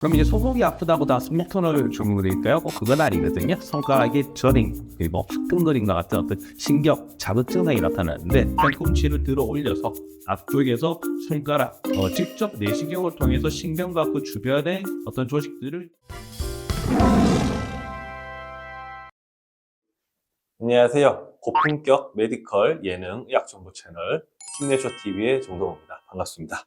그럼 이제 손목이 아프다고 다 손목터널 주문일까요? 그건 아니거든요. 손가락에 저림, 뭐 화끈거림과 같은 어떤 신경 자극 증상이 나타나는데 팔꿈치를 들어 올려서 앞쪽에서 손가락 직접 내시경을 통해서 신경과 그 주변의 어떤 조직들을 안녕하세요. 고품격 메디컬 예능 의학정보 채널 힘내쇼TV의 정동호입니다. 반갑습니다.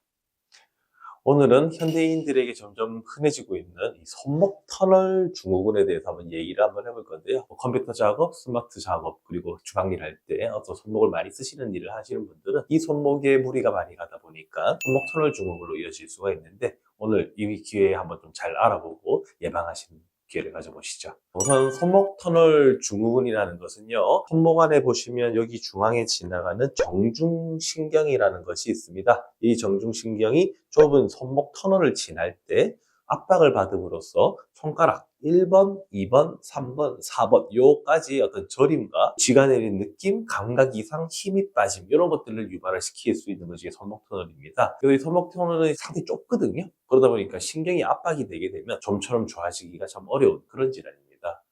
오늘은 현대인들에게 점점 흔해지고 있는 이 손목 터널 증후군에 대해서 얘기를 해볼 건데요. 컴퓨터 작업, 스마트 작업, 그리고 주방일 할 때 어떤 손목을 많이 쓰시는 일을 하시는 분들은 이 손목에 무리가 많이 가다 보니까 손목 터널 증후군으로 이어질 수가 있는데 오늘 이 기회에 한번 좀 잘 알아보고 예방하시는 기회를 가져보시죠. 우선 손목 터널 증후군이라는 것은요, 손목 안에 보시면 여기 중앙에 지나가는 정중신경이라는 것이 있습니다. 이 정중신경이 좁은 손목 터널을 지날 때 압박을 받음으로써 손가락 1번, 2번, 3번, 4번 요까지 어떤 저림과 쥐가 내린 느낌, 감각 이상 힘이 빠짐 이런 것들을 유발을 시킬 수 있는 것이 손목 터널입니다. 그래서 이 손목 터널은 상당히 좁거든요. 그러다 보니까 신경이 압박이 되게 되면 좀처럼 좋아지기가 참 어려운 그런 질환입니다.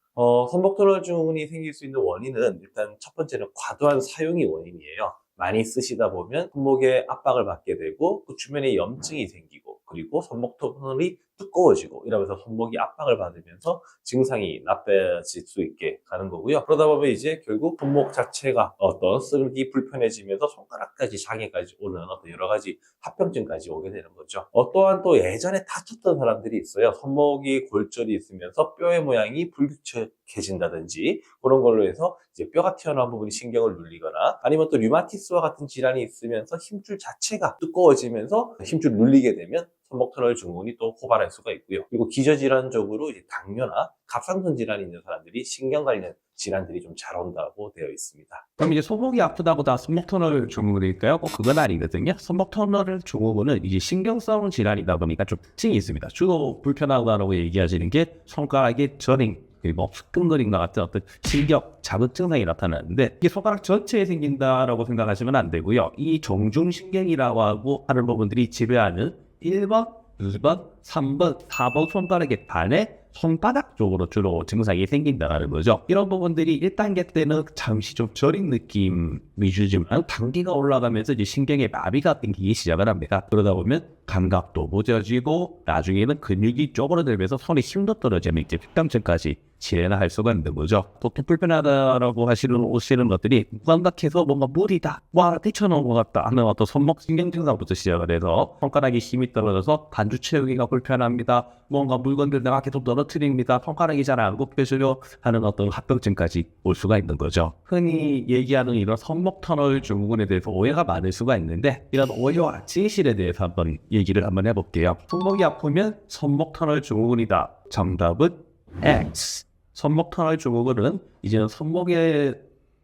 손목 터널 증후군이 생길 수 있는 원인은 일단 첫 번째는 과도한 사용이 원인이에요. 많이 쓰시다 보면 손목에 압박을 받게 되고 그 주변에 염증이 생기고 그리고 손목 터널이 두꺼워지고 이러면서 손목이 압박을 받으면서 증상이 나빠질 수 있게 가는 거고요. 그러다 보면 이제 결국 손목 자체가 어떤 쓰기 불편해지면서 손가락까지 장애까지 오는 어떤 여러 가지 합병증까지 오게 되는 거죠. 또한 또 예전에 다쳤던 사람들이 있어요. 손목이 골절이 있으면서 뼈의 모양이 불규칙해진다든지 그런 걸로 해서 이제 뼈가 튀어나온 부분이 신경을 눌리거나 아니면 또 류마티스와 같은 질환이 있으면서 힘줄 자체가 두꺼워지면서 힘줄을 눌리게 되면 손목 터널 증후군이 또 호발할 수가 있고요. 그리고 기저질환적으로 이제 당뇨나 갑상선 질환이 있는 사람들이 신경 관련 질환들이 좀 잘 온다고 되어 있습니다. 그럼 이제 손목이 아프다고 다 손목터널 증후군일까요? 그건 아니거든요. 손목터널 증후군은 이제 신경성 질환이다 보니까 좀 특징이 있습니다. 주로 불편하다고 얘기하시는 게 손가락의 저림, 그리고 화끈거림과 같은 어떤 신경 자극 증상이 나타나는데 이게 손가락 전체에 생긴다라고 생각하시면 안 되고요. 이 정중신경이라고 하고 하는 부분들이 지배하는 1번, 2번, 3번, 4번 손가락의 반에 손바닥 쪽으로 주로 증상이 생긴다는 거죠. 이런 부분들이 1단계 때는 잠시 좀 저린 느낌 위주지만 단계가 올라가면서 이제 신경의 마비가 생기기 시작을 합니다. 그러다 보면 감각도 무뎌지고 나중에는 근육이 쪼그라들면서 손에 힘도 떨어지면 이제 fic감증까지 진행할 수가 있는 거죠. 보통 불편하다라고 오시는 것들이 무감각해서 뭔가 무리다, 와 뛰쳐나온 것 같다 하는 어떤 손목 신경 증상부터 시작을 해서 손가락에 힘이 떨어져서 반주 채우기가 불편합니다. 뭔가 물건들 내가 계속 떨어뜨립니다. 손가락이 잘 안 굽혀지려 하는 어떤 합병증까지 올 수가 있는 거죠. 흔히 얘기하는 이런 손목 터널 증후군에 대해서 오해가 많을 수가 있는데 이런 오해와 진실에 대해서 한번 얘기를 해볼게요. 손목이 아프면 손목 터널 증후군이다. 정답은 X. 손목 터널 증후군은 이제는 손목에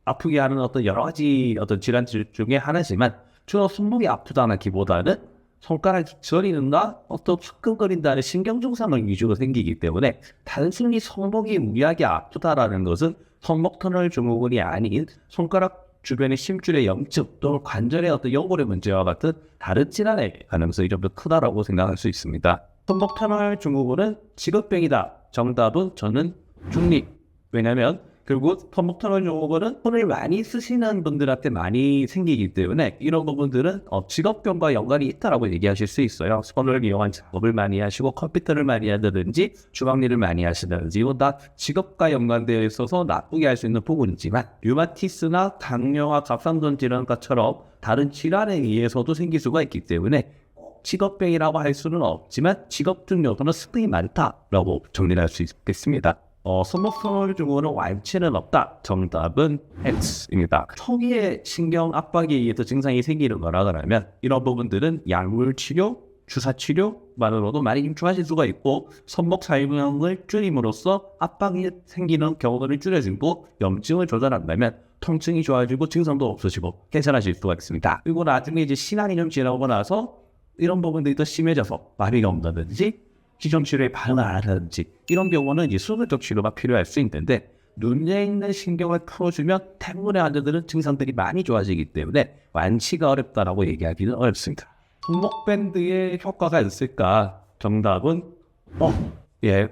아프게 하는 어떤 여러 가지 어떤 질환 중에 하나지만 주로 손목이 아프다기보다는 손가락이 저리는가 어떤 화끈거린다는 신경 증상을 위주로 생기기 때문에 단순히 손목이 무리하게 아프다라는 것은 손목 터널 증후군이 아닌 손가락 주변의 심줄의 염증 또는 관절의 어떤 연골의 문제와 같은 다른 질환의 가능성이 좀 더 크다라고 생각할 수 있습니다. 손목 터널 증후군은 직업병이다. 정답은 저는 중립. 왜냐하면 결국 손목 터널 증후군은 손을 많이 쓰시는 분들한테 많이 생기기 때문에 이런 부분들은 직업병과 연관이 있다라고 얘기하실 수 있어요. 손을 이용한 작업을 많이 하시고 컴퓨터를 많이 한다든지 주방일을 많이 하시다든지 이건 다 직업과 연관되어 있어서 나쁘게 할 수 있는 부분이지만 류마티스나 당뇨와 갑상선 질환과처럼 다른 질환에 의해서도 생길 수가 있기 때문에 직업병이라고 할 수는 없지만 직업중 요소는 상당히 많다라고 정리할 수 있겠습니다. 손목 터널 증후군은 완치는 없다. 정답은 X입니다. 초기에 신경 압박에 의해서 증상이 생기는 거라면 이런 부분들은 약물 치료, 주사 치료만으로도 많이 좀 좋아질 수가 있고 손목 사용량을 줄임으로써 압박이 생기는 경우를 줄여주고 염증을 조절한다면 통증이 좋아지고 증상도 없어지고 괜찮아질 수가 있습니다. 그리고 나중에 이제 시간이 좀 지나고 나서 이런 부분들이 더 심해져서 마비가 온다든지 기존 치료에 반응을 안 한다든지 이런 경우는 이제 수술적 치료가 필요할 수 있는데 눈에 있는 신경을 풀어주면 대부분의 환자들은 증상들이 많이 좋아지기 때문에 완치가 어렵다라고 얘기하기는 어렵습니다. 손목 밴드에 효과가 있을까? 정답은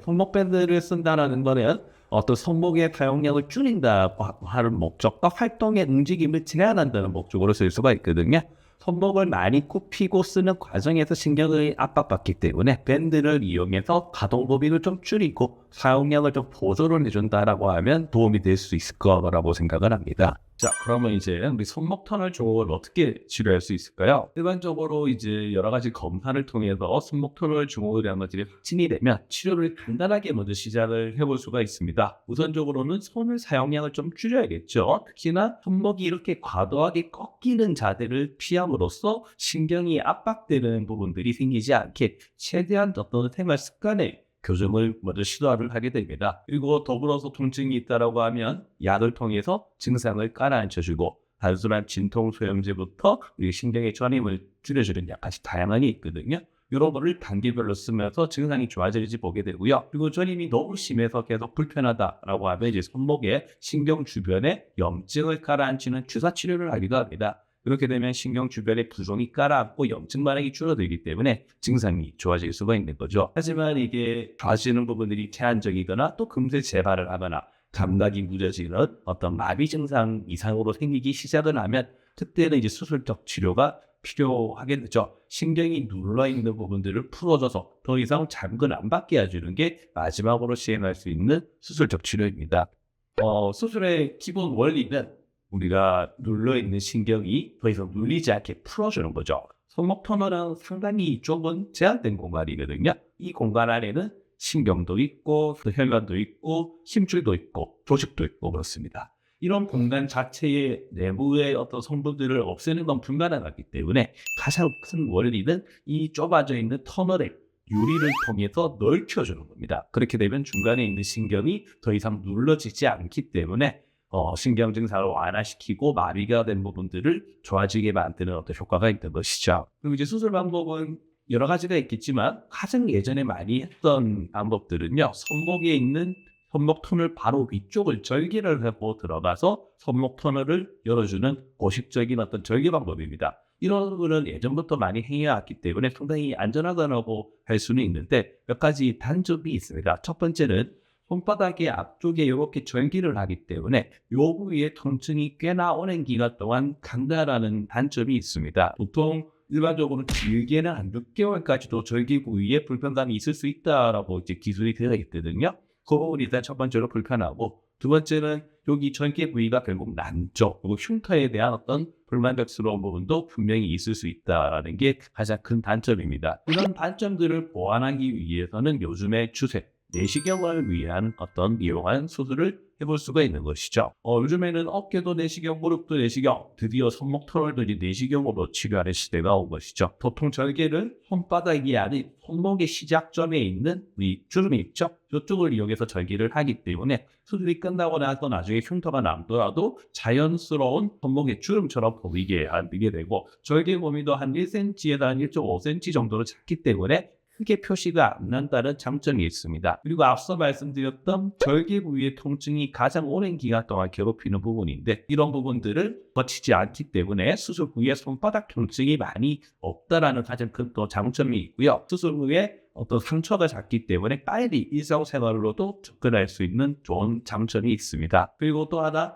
손목 밴드를 쓴다라는 거는 어떤 손목의 사용량을 줄인다고 하는 목적과 활동의 움직임을 제한한다는 목적으로 쓸 수가 있거든요. 손목을 많이 굽히고 쓰는 과정에서 신경을 압박받기 때문에 밴드를 이용해서 가동 범위를 좀 줄이고 사용량을 좀 보조를 해준다라고 하면 도움이 될 수 있을 거라고 생각을 합니다. 자, 그러면 이제 우리 손목 터널 증후를 어떻게 치료할 수 있을까요? 일반적으로 이제 여러 가지 검사를 통해서 손목 터널 증후라는 것들이 확진이 되면 치료를 간단하게 먼저 시작을 해볼 수가 있습니다. 우선적으로는 손을 사용량을 좀 줄여야겠죠. 특히나 손목이 이렇게 과도하게 꺾이는 자세를 피함으로써 신경이 압박되는 부분들이 생기지 않게 최대한 어떤 생활 습관에 교정을 먼저 시도를 하게 됩니다. 그리고 더불어서 통증이 있다라고 하면 약을 통해서 증상을 깔아앉혀주고 단순한 진통소염제부터 우리 신경의 저림을 줄여주는 약까지 다양하게 있거든요. 이런 거를 단계별로 쓰면서 증상이 좋아질지 보게 되고요. 그리고 저림이 너무 심해서 계속 불편하다라고 하면 이제 손목에 신경 주변에 염증을 깔아앉히는 주사 치료를 하기도 합니다. 그렇게 되면 신경 주변에 부종이 깔아앉고 염증 반응이 줄어들기 때문에 증상이 좋아질 수가 있는 거죠. 하지만 이게 좋아지는 부분들이 제한적이거나 또 금세 재발을 하거나 감각이 무뎌지는 어떤 마비 증상 이상으로 생기기 시작을 하면 그때는 이제 수술적 치료가 필요하게 되죠. 신경이 눌러있는 부분들을 풀어줘서 더 이상 자극을 안 받게 해주는 게 마지막으로 시행할 수 있는 수술적 치료입니다. 수술의 기본 원리는 우리가 눌러있는 신경이 더 이상 눌리지 않게 풀어주는 거죠. 손목 터널은 상당히 좁은 제한된 공간이거든요. 이 공간 안에는 신경도 있고 또 혈관도 있고 힘줄도 있고 조직도 있고 그렇습니다. 이런 공간 자체의 내부의 어떤 성분들을 없애는 건 불가능하기 때문에 가장 큰 원리는 이 좁아져 있는 터널의 유리를 통해서 넓혀주는 겁니다. 그렇게 되면 중간에 있는 신경이 더 이상 눌러지지 않기 때문에 신경 증상을 완화시키고 마비가 된 부분들을 좋아지게 만드는 어떤 효과가 있는 것이죠. 그리고 이제 수술 방법은 여러 가지가 있겠지만 가장 예전에 많이 했던 방법들은요. 손목에 있는 손목 터널 바로 위쪽을 절개를 하고 들어가서 손목 터널을 열어주는 고식적인 어떤 절개 방법입니다. 이런 거는 예전부터 많이 해왔기 때문에 상당히 안전하다고 할 수는 있는데 몇 가지 단점이 있습니다. 첫 번째는 손바닥의 앞쪽에 이렇게 절개를 하기 때문에 요 부위의 통증이 꽤나 오랜 기간 동안 간다라는 단점이 있습니다. 보통 일반적으로 길게는 한 6개월까지도 절개 부위에 불편감이 있을 수 있다라고 이제 기술이 되어 있거든요. 그 부분이 일단 첫 번째로 불편하고 두 번째는 여기 절개 부위가 결국 난조 그리고 흉터에 대한 어떤 불만족스러운 부분도 분명히 있을 수 있다라는 게 가장 큰 단점입니다. 이런 단점들을 보완하기 위해서는 요즘의 추세 내시경을 위한 어떤 이용한 수술을 해볼 수가 있는 것이죠. 요즘에는 어깨도 내시경, 무릎도 내시경, 드디어 손목 터널들이 내시경으로 치료하는 시대가 온 것이죠. 보통 절개를 손바닥이 아닌 손목의 시작점에 있는 이 주름이 있죠. 이쪽을 이용해서 절개를 하기 때문에 수술이 끝나고 나서 나중에 흉터가 남더라도 자연스러운 손목의 주름처럼 보이게 되고 절개 범위도 한 1cm에서 한 1.5cm 정도로 작기 때문에 크게 표시가 안 난다는 장점이 있습니다. 그리고 앞서 말씀드렸던 절개 부위의 통증이 가장 오랜 기간 동안 괴롭히는 부분인데 이런 부분들을 거치지 않기 때문에 수술 후에 손바닥 통증이 많이 없다라는 가장 큰 또 장점이 있고요. 수술 후에 어떤 상처가 작기 때문에 빨리 일상생활로도 접근할 수 있는 좋은 장점이 있습니다. 그리고 또 하나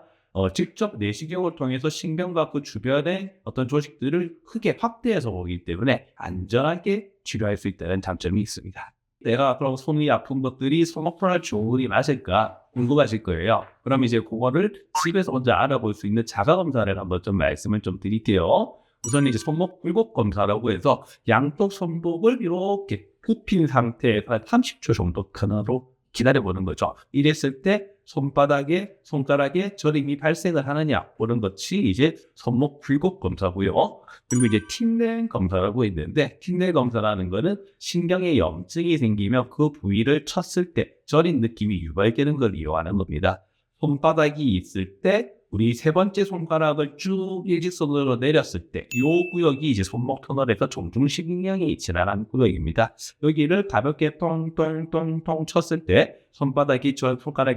직접 내시경을 통해서 신경과 그 주변의 어떤 조직들을 크게 확대해서 보기 때문에 안전하게 치료할 수 있다는 장점이 있습니다. 내가 그럼 손이 아픈 것들이 손목 터널 증후군이 맞을까 궁금하실 거예요. 그럼 이제 그거를 집에서 혼자 알아볼 수 있는 자가 검사를 한번 좀 말씀을 좀 드릴게요. 우선 이제 손목 굴곡 검사라고 해서 양쪽 손목을 이렇게 굽힌 상태에서 30초 정도 그대로 기다려보는 거죠. 이랬을 때 손바닥에 손가락에 저림이 발생을 하느냐 보는 것이 이제 손목 굴곡 검사고요. 그리고 이제 틴넬 검사라고 있는데 틴넬 검사라는 거는 신경에 염증이 생기면 그 부위를 쳤을 때 저린 느낌이 유발되는 걸 이용하는 겁니다. 손바닥이 있을 때 우리 세 번째 손가락을 쭉 일직선으로 내렸을 때 이 구역이 이제 손목 터널에서 정중신경이 지나가는 구역입니다. 여기를 가볍게 똥똥똥똥 쳤을 때 손가락이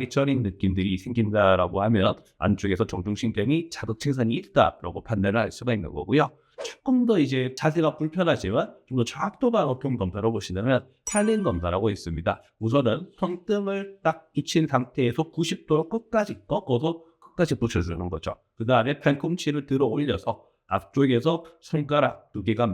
저린 느낌들이 생긴다라고 하면 안쪽에서 정중신경이 자극 증상이 있다라고 판단을 할 수가 있는 거고요. 조금 더 이제 자세가 불편하지만 좀 더 정확도가 높은 검사로 보시면 팔린 검사라고 있습니다. 우선은 손등을 딱 붙인 상태에서 90도로 끝까지 꺾어서 끝까지 붙여주는 거죠. 그 다음에 팔꿈치를 들어 올려서 앞쪽에서 손가락 두 개가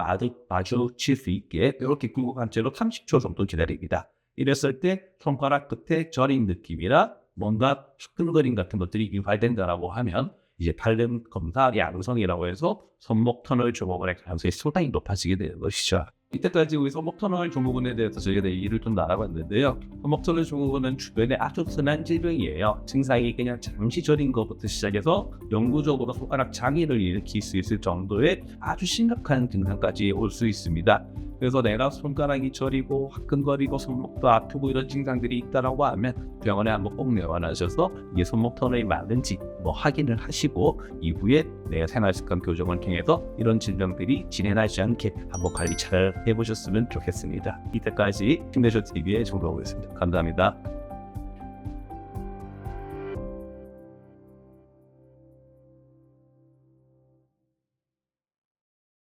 마주칠 수 있게 이렇게 굴곡한 채로 30초 정도 기다립니다. 이랬을 때 손가락 끝에 저린 느낌이나 뭔가 끈거림 같은 것들이 유발된다라고 하면 이제 팔름 검사 양성이라고 해서 손목 터널 증후군의 가능성이 상당히 높아지게 되는 것이죠. 이때까지 우리 손목 터널 증후군에 대해서 저희가 얘기를 좀 나눠봤는데요. 손목 터널 증후군은 주변에 아주 흔한 질병이에요. 증상이 그냥 잠시 저린 것부터 시작해서 영구적으로 손가락 장애를 일으킬 수 있을 정도의 아주 심각한 증상까지 올 수 있습니다. 그래서 내가 손가락이 저리고 화끈거리고 손목도 아프고 이런 증상들이 있다라고 하면 병원에 한번 꼭 내원하셔서 이게 손목 터널이 맞는지 확인을 하시고 이후에 내 생활습관 교정을 통해서 이런 질병들이 진행하지 않게 한번 관리 잘 해보셨으면 좋겠습니다. 이때까지 힘내셔 TV의 정도였습니다. 감사합니다.